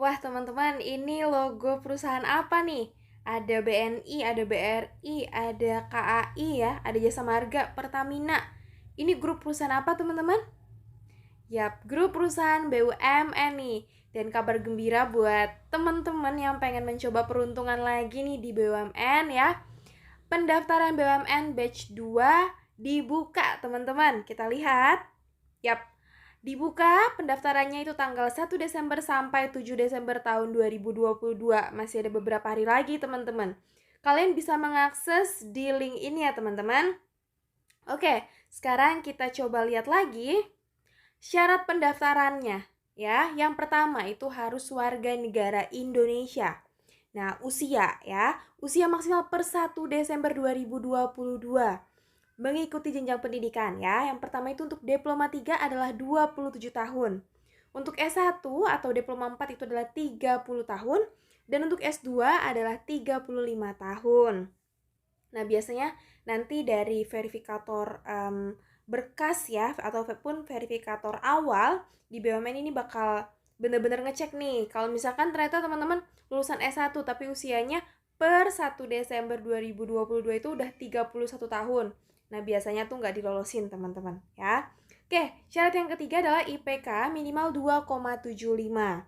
Wah, teman-teman, ini logo perusahaan apa nih? Ada BNI, ada BRI, ada KAI ya, ada Jasa Marga, Pertamina. Ini grup perusahaan apa, teman-teman? Yap, grup perusahaan BUMN nih. Dan kabar gembira buat teman-teman yang pengen mencoba peruntungan lagi nih di BUMN ya. Pendaftaran BUMN batch 2 dibuka, teman-teman. Kita lihat. Yap, dibuka pendaftarannya itu tanggal 1 Desember sampai 7 Desember tahun 2022. Masih ada beberapa hari lagi, teman-teman. Kalian bisa mengakses di link ini ya, teman-teman. Oke, sekarang kita coba lihat lagi syarat pendaftarannya. Ya, yang pertama itu harus warga negara Indonesia. Nah, usia ya, usia maksimal per 1 Desember 2022. Mengikuti jenjang pendidikan ya. Yang pertama itu untuk diploma 3 adalah 27 tahun. Untuk S1 atau diploma 4 itu adalah 30 tahun. Dan untuk S2 adalah 35 tahun. Nah, biasanya nanti dari verifikator berkas ya, ataupun verifikator awal di BUMN ini bakal bener-bener ngecek nih. Kalau misalkan ternyata teman-teman lulusan S1 tapi usianya per 1 Desember 2022 itu udah 31 tahun. Nah, biasanya tuh nggak dilolosin, teman-teman ya. Oke, syarat yang ketiga adalah IPK minimal 2,75.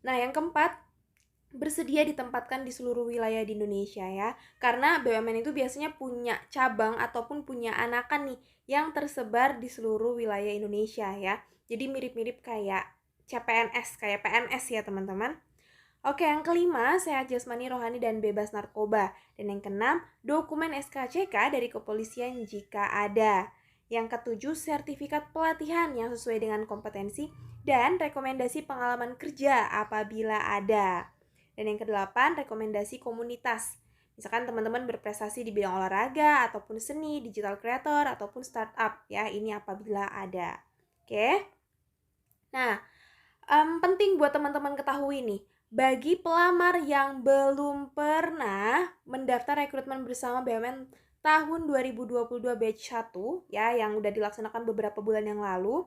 Nah, yang keempat, bersedia ditempatkan di seluruh wilayah di Indonesia ya. Karena BUMN itu biasanya punya cabang ataupun punya anakan nih yang tersebar di seluruh wilayah Indonesia ya. Jadi mirip-mirip kayak CPNS, kayak PNS ya, teman-teman. Oke, yang kelima, sehat jasmani, rohani, dan bebas narkoba. Dan yang keenam, dokumen SKCK dari kepolisian jika ada. Yang ketujuh, sertifikat pelatihan yang sesuai dengan kompetensi dan rekomendasi pengalaman kerja apabila ada. Dan yang kedelapan, rekomendasi komunitas. Misalkan teman-teman berprestasi di bidang olahraga, ataupun seni, digital creator, ataupun startup ya, ini apabila ada. Oke. Nah, penting buat teman-teman ketahui nih, bagi pelamar yang belum pernah mendaftar rekrutmen bersama BUMN tahun 2022 batch 1 ya, yang udah dilaksanakan beberapa bulan yang lalu.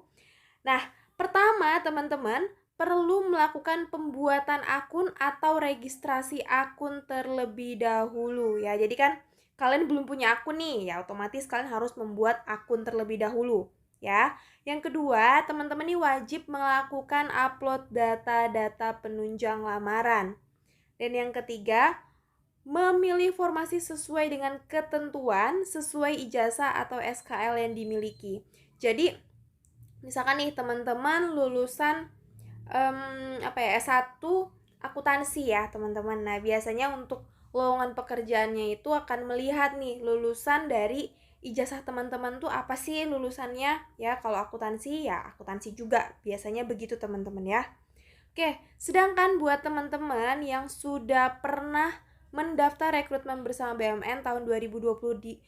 Nah, pertama teman-teman perlu melakukan pembuatan akun atau registrasi akun terlebih dahulu ya. Jadi kan kalian belum punya akun nih, ya otomatis kalian harus membuat akun terlebih dahulu ya. Yang kedua, teman-teman ini wajib melakukan upload data-data penunjang lamaran. Dan yang ketiga, memilih formasi sesuai dengan ketentuan sesuai ijazah atau SKL yang dimiliki. Jadi misalkan nih teman-teman lulusan S1 akuntansi ya, teman-teman. Nah, biasanya untuk lowongan pekerjaannya itu akan melihat nih lulusan dari ijazah teman-teman tuh apa sih lulusannya ya. Kalau akuntansi ya akuntansi juga, biasanya begitu, teman-teman ya. Oke, sedangkan buat teman-teman yang sudah pernah mendaftar rekrutmen bersama BUMN tahun 2022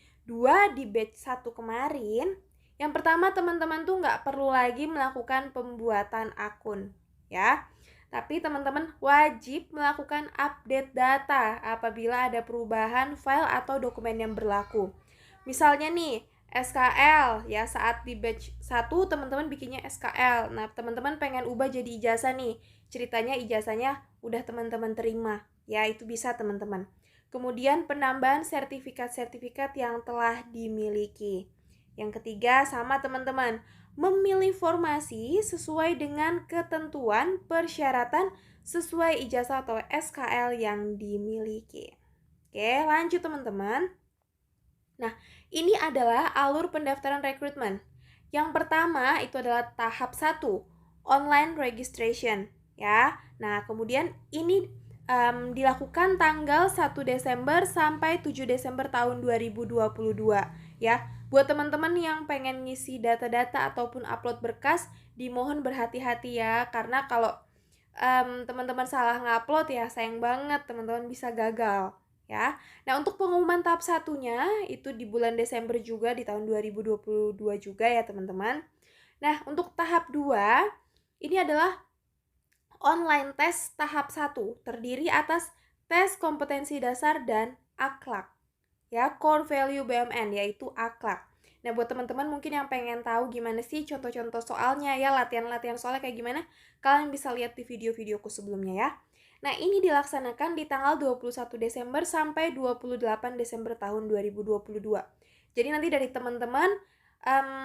di batch 1 kemarin, yang pertama teman-teman tuh nggak perlu lagi melakukan pembuatan akun ya. Tapi teman-teman wajib melakukan update data apabila ada perubahan file atau dokumen yang berlaku. Misalnya nih, SKL ya, saat di batch 1 teman-teman bikinnya SKL. Nah, teman-teman pengen ubah jadi ijazah nih. Ceritanya ijazahnya udah teman-teman terima. Ya, itu bisa, teman-teman. Kemudian penambahan sertifikat-sertifikat yang telah dimiliki. Yang ketiga, sama teman-teman, memilih formasi sesuai dengan ketentuan persyaratan sesuai ijazah atau SKL yang dimiliki. Oke, lanjut teman-teman. Nah, ini adalah alur pendaftaran rekrutmen. Yang pertama itu adalah tahap 1, online registration ya. Nah, kemudian ini dilakukan tanggal 1 Desember sampai 7 Desember tahun 2022 ya. Buat teman-teman yang pengen ngisi data-data ataupun upload berkas, dimohon berhati-hati ya, karena kalau teman-teman salah ngupload ya sayang banget, teman-teman bisa gagal ya. Nah, untuk pengumuman tahap satunya itu di bulan Desember juga di tahun 2022 juga ya, teman-teman. Nah, untuk tahap 2 ini adalah online tes tahap 1, terdiri atas tes kompetensi dasar dan akhlak. Ya, core value BUMN yaitu akhlak. Nah, buat teman-teman mungkin yang pengen tahu gimana sih contoh-contoh soalnya ya, latihan-latihan soalnya kayak gimana, kalian bisa lihat di video-videoku sebelumnya ya. Nah, ini dilaksanakan di tanggal 21 Desember sampai 28 Desember tahun 2022. Jadi nanti dari teman-teman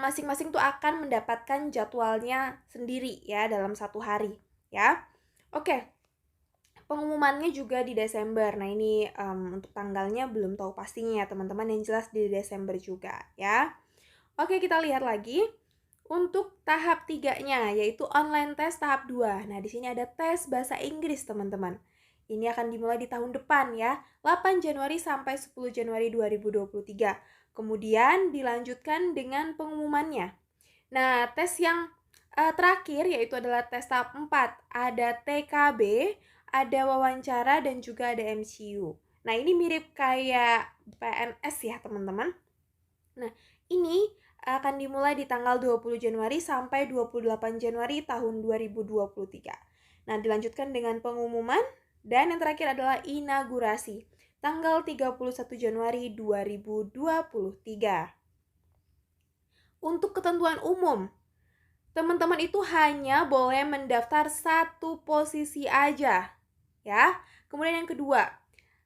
masing-masing tuh akan mendapatkan jadwalnya sendiri ya dalam satu hari ya. Oke. Pengumumannya juga di Desember. Nah, ini untuk tanggalnya belum tahu pastinya ya teman-teman, yang jelas di Desember juga ya. Oke, kita lihat lagi untuk tahap 3-nya, yaitu online test tahap 2. Nah, di sini ada tes bahasa Inggris, teman-teman. Ini akan dimulai di tahun depan ya, 8 Januari sampai 10 Januari 2023. Kemudian dilanjutkan dengan pengumumannya. Nah, tes yang terakhir yaitu adalah tes tahap 4. Ada TKB, ada wawancara, dan juga ada MCU. Nah, ini mirip kayak PNS ya, teman-teman. Nah, ini akan dimulai di tanggal 20 Januari sampai 28 Januari tahun 2023. Nah, dilanjutkan dengan pengumuman, dan yang terakhir adalah inaugurasi, tanggal 31 Januari 2023. Untuk ketentuan umum, teman-teman itu hanya boleh mendaftar satu posisi aja, ya. Kemudian yang kedua,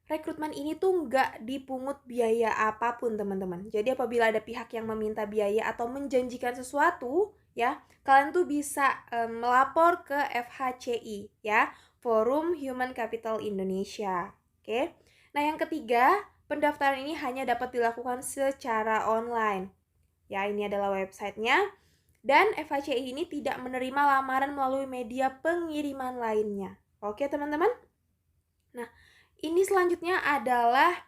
rekrutmen ini tuh nggak dipungut biaya apapun, teman-teman. Jadi apabila ada pihak yang meminta biaya atau menjanjikan sesuatu, ya, kalian tuh bisa melapor ke FHCI, ya, Forum Human Capital Indonesia. Oke. Nah, yang ketiga, pendaftaran ini hanya dapat dilakukan secara online. Ya, ini adalah websitenya. Dan FHCI ini tidak menerima lamaran melalui media pengiriman lainnya. Oke, teman-teman? Nah, ini selanjutnya adalah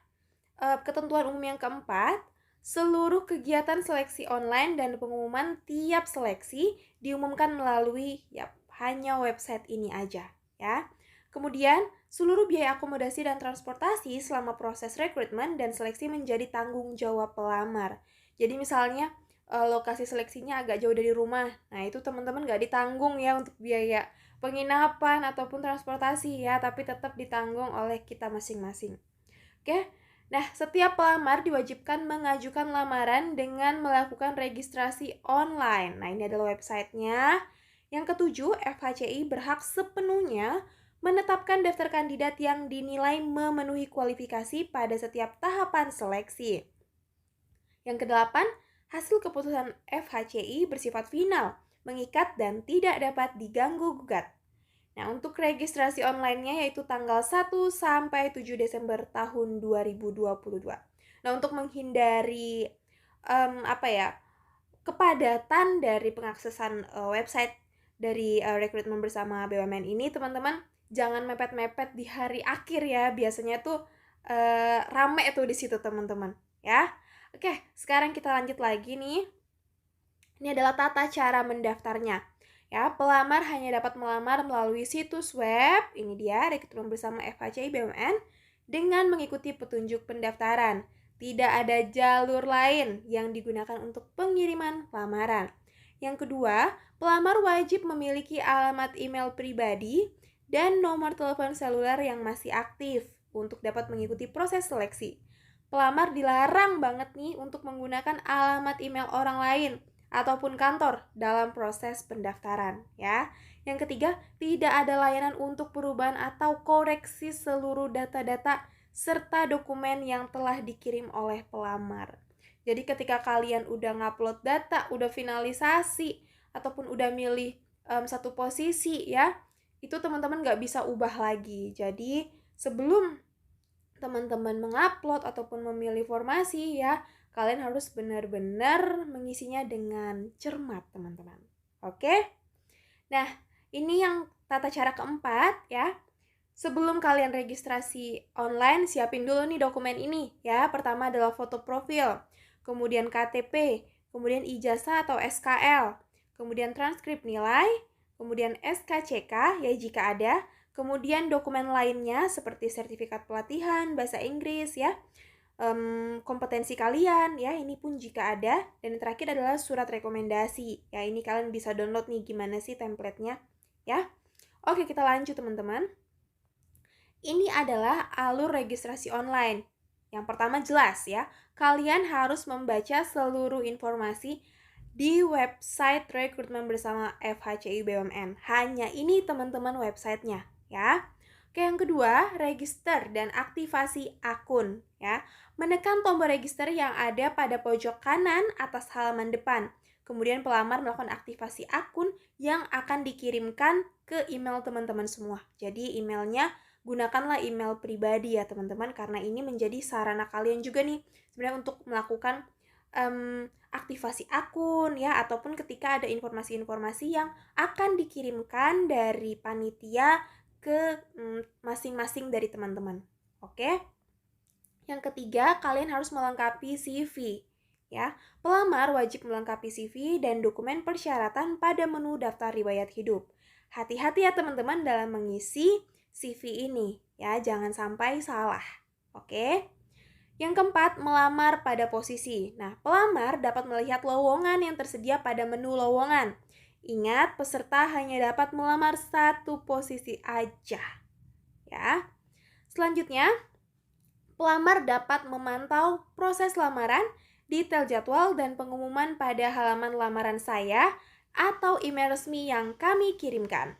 ketentuan umum yang keempat. Seluruh kegiatan seleksi online dan pengumuman tiap seleksi diumumkan melalui hanya website ini aja, ya. Kemudian, seluruh biaya akomodasi dan transportasi selama proses rekrutmen dan seleksi menjadi tanggung jawab pelamar. Jadi misalnya lokasi seleksinya agak jauh dari rumah, nah itu teman-teman nggak ditanggung ya untuk biaya penginapan ataupun transportasi ya, tapi tetap ditanggung oleh kita masing-masing. Oke, nah setiap pelamar diwajibkan mengajukan lamaran dengan melakukan registrasi online. Nah, ini adalah websitenya. Yang ketujuh, FHCI berhak sepenuhnya menetapkan daftar kandidat yang dinilai memenuhi kualifikasi pada setiap tahapan seleksi. Yang kedelapan, hasil keputusan FHCI bersifat final, mengikat dan tidak dapat diganggu-gugat. Nah, untuk registrasi online-nya yaitu tanggal 1 sampai 7 Desember tahun 2022. Nah, untuk menghindari kepadatan dari pengaksesan website dari rekrutmen bersama BUMN ini, teman-teman jangan mepet-mepet di hari akhir ya. Biasanya tuh rame tuh di situ, teman-teman, ya. Oke, sekarang kita lanjut lagi nih. Ini adalah tata cara mendaftarnya. Ya, pelamar hanya dapat melamar melalui situs web, ini dia, rekrutmen bersama FHCI BUMN, dengan mengikuti petunjuk pendaftaran. Tidak ada jalur lain yang digunakan untuk pengiriman lamaran. Yang kedua, pelamar wajib memiliki alamat email pribadi dan nomor telepon seluler yang masih aktif untuk dapat mengikuti proses seleksi. Pelamar dilarang banget nih untuk menggunakan alamat email orang lain ataupun kantor dalam proses pendaftaran ya. Yang ketiga, tidak ada layanan untuk perubahan atau koreksi seluruh data-data serta dokumen yang telah dikirim oleh pelamar. Jadi ketika kalian udah ngupload data, udah finalisasi ataupun udah milih satu posisi ya, itu teman-teman nggak bisa ubah lagi. Jadi sebelum teman-teman mengupload ataupun memilih formasi ya, kalian harus benar-benar mengisinya dengan cermat, teman-teman. Oke? Nah, ini yang tata cara keempat ya. Sebelum kalian registrasi online, siapin dulu nih dokumen ini ya. Pertama adalah foto profil, kemudian KTP, kemudian ijazah atau SKL, kemudian transkrip nilai, kemudian SKCK ya jika ada, kemudian dokumen lainnya seperti sertifikat pelatihan bahasa Inggris ya, kompetensi kalian ya, ini pun jika ada. Dan yang terakhir adalah surat rekomendasi ya, ini kalian bisa download nih gimana sih template-nya ya. Oke, kita lanjut teman-teman. Ini adalah alur registrasi online. Yang pertama jelas ya, kalian harus membaca seluruh informasi di website rekrutmen bersama FHCI BUMN. Hanya ini teman-teman websitenya ya. Oke, yang kedua, register dan aktivasi akun ya. Menekan tombol register yang ada pada pojok kanan atas halaman depan. Kemudian pelamar melakukan aktivasi akun yang akan dikirimkan ke email teman-teman semua. Jadi emailnya gunakanlah email pribadi ya teman-teman, karena ini menjadi sarana kalian juga nih sebenarnya untuk melakukan aktivasi akun ya, ataupun ketika ada informasi-informasi yang akan dikirimkan dari panitia ke masing-masing dari teman-teman. Oke? Yang ketiga, kalian harus melengkapi CV. Ya, pelamar wajib melengkapi CV dan dokumen persyaratan pada menu daftar riwayat hidup. Hati-hati ya teman-teman dalam mengisi CV ini, ya, jangan sampai salah. Oke? Yang keempat, melamar pada posisi. Nah, pelamar dapat melihat lowongan yang tersedia pada menu lowongan. Ingat, peserta hanya dapat melamar satu posisi aja. Ya. Selanjutnya, pelamar dapat memantau proses lamaran, detail jadwal, dan pengumuman pada halaman lamaran saya atau email resmi yang kami kirimkan.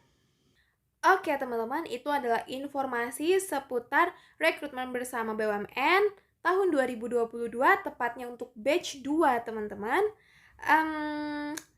Oke teman-teman, itu adalah informasi seputar rekrutmen bersama BUMN tahun 2022, tepatnya untuk batch 2 teman-teman.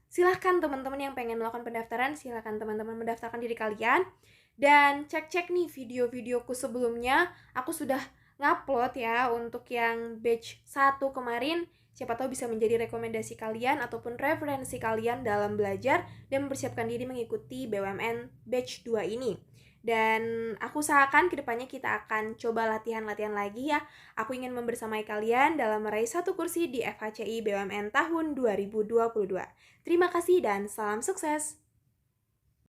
Silahkan teman-teman yang pengen melakukan pendaftaran, silahkan teman-teman mendaftarkan diri kalian. Dan cek-cek nih video-videoku sebelumnya, aku sudah ngupload ya untuk yang batch 1 kemarin. Siapa tahu bisa menjadi rekomendasi kalian ataupun referensi kalian dalam belajar dan mempersiapkan diri mengikuti BUMN batch 2 ini. Dan aku usahakan kedepannya kita akan coba latihan-latihan lagi ya. Aku ingin membersamai kalian dalam meraih 1 kursi di FHCI BUMN tahun 2022. Terima kasih dan salam sukses!